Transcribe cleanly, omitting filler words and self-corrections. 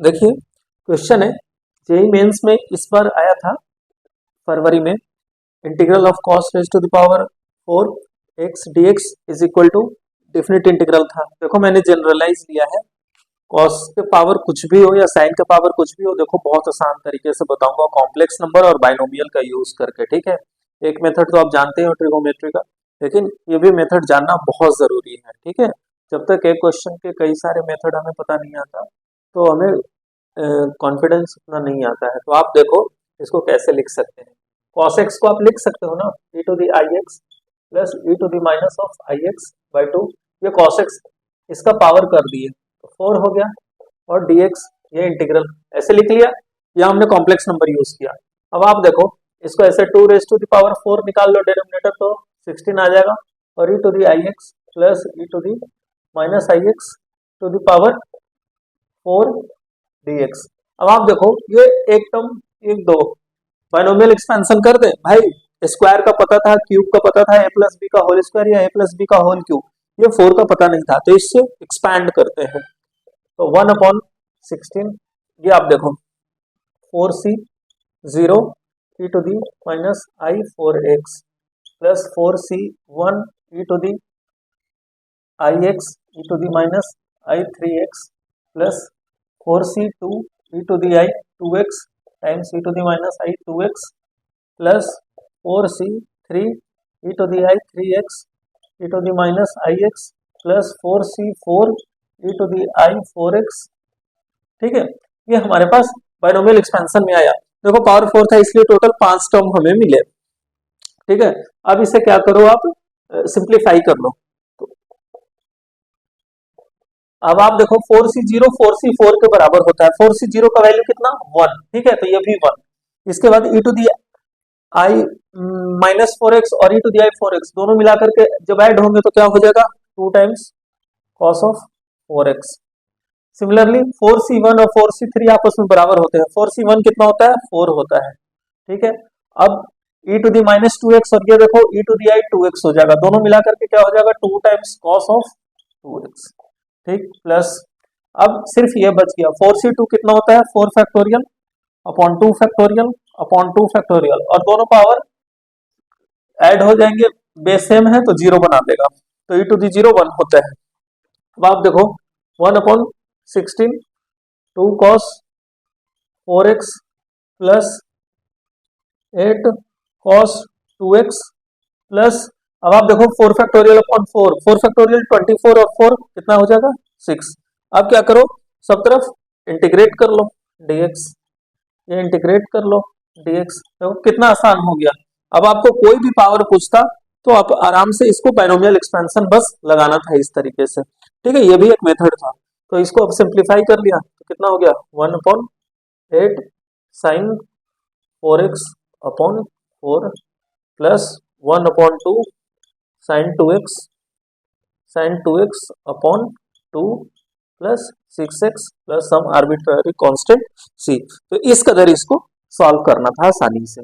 देखिए क्वेश्चन है, JEE mains में इस बार आया था फरवरी में, integral of cos raise to the power 4x dx is equal to definite integral था। देखो मैंने जनरलाइज लिया है, कॉस के पावर कुछ भी हो या साइन के पावर कुछ भी हो, देखो बहुत आसान तरीके से बताऊंगा कॉम्प्लेक्स नंबर और बाइनोमियल का यूज करके, ठीक है। एक मेथड तो आप जानते हो ट्रिगोमेट्री का, लेकिन ये भी मेथड जानना बहुत जरूरी है, ठीक है। जब तक एक क्वेश्चन के कई सारे मेथड हमें पता नहीं आता तो हमें कॉन्फिडेंस उतना नहीं आता है। तो आप देखो इसको कैसे लिख सकते हैं। cos x को आप लिख सकते हो ना, e to the i x plus e to the minus of i x by 2, ये cos x इसका पावर कर दिए तो 4 हो गया, और dx ये इंटीग्रल ऐसे लिख लिया, या हमने कॉम्प्लेक्स नंबर यूज किया। अब आप देखो इसको ऐसे 2 रेज टू दी पावर 4 निकाल लो डिनोमिनेटर तो 16 आ जाएगा, और e to the i x plus e to the minus i x to the power 4 dx। अब आप देखो ये एक टर्म एक दो बाइनोमियल एक्सपेंशन कर दे भाई, स्क्वायर का पता था, क्यूब का पता था, a प्लस बी का होल स्क्वायर या a प्लस बी का होल क्यूब, ये 4 का पता नहीं था, तो इससे एक्सपैंड करते हैं तो 1/16, ये आप देखो 4c 0 e to the minus i 4x plus 4c 1 e to the i x e to the minus i 3x plus 4c2 e to the i 2x times e to the minus i 2x plus 4c3 e to the i 3x e to the minus i x plus 4c4 e to the i 4x, ठीक है। ये हमारे पास binomial expansion में आया। देखो power 4 था इसलिए total 5 term हमें मिले, ठीक है। अब इसे क्या करो आप सिंप्लीफाई कर लो। अब आप देखो 4c0 4c4 के बराबर होता है, 4c0 का वैल्यू कितना 1, ठीक है, तो ये भी 1। इसके बाद e to the i minus 4x और e to the i 4x दोनों मिलाकर के जब ऐड होंगे तो क्या हो जाएगा 2 times cos of 4x। Similarly 4c1 और 4c3 आपस में बराबर होते हैं, 4c1 कितना होता है 4 होता है, ठीक है। अब e to the minus 2x और ये देखो e to the i 2x हो जाएगा, दोनों मिलाकर के क्या हो जाएगा 2 टाइम्स cos ऑफ 2x, ठीक। प्लस अब सिर्फ ये बच गया 4c2 कितना होता है 4 factorial upon 2 factorial upon 2 factorial, और दोनों पावर ऐड हो जाएंगे, बेस सेम है तो 0 बना देगा, तो e टू दी 0 1 होता है। अब आप देखो 1/16 2 cos 4x plus 8 cos 2x plus, अब आप देखो 4 फैक्टोरियल अपॉन 4 फैक्टोरियल 24 और 4 कितना हो जाएगा 6। अब क्या करो सब तरफ इंटीग्रेट कर लो dx, ये इंटीग्रेट कर लो dx, देखो कितना आसान हो गया। अब आपको कोई भी पावर पूछता तो आप आराम से इसको बाइनोमियल एक्सपेंशन बस लगाना था इस तरीके से, ठीक है। ये भी एक मेथड था, तो इसको अब सिंप्लीफाई कर लिया तो कितना हो गया 1/8 sin 4x upon 4 plus 1/2 sin 2x upon 2 plus 6x plus some arbitrary constant c। तो इस कदर इसको सॉल्व करना था आसानी से।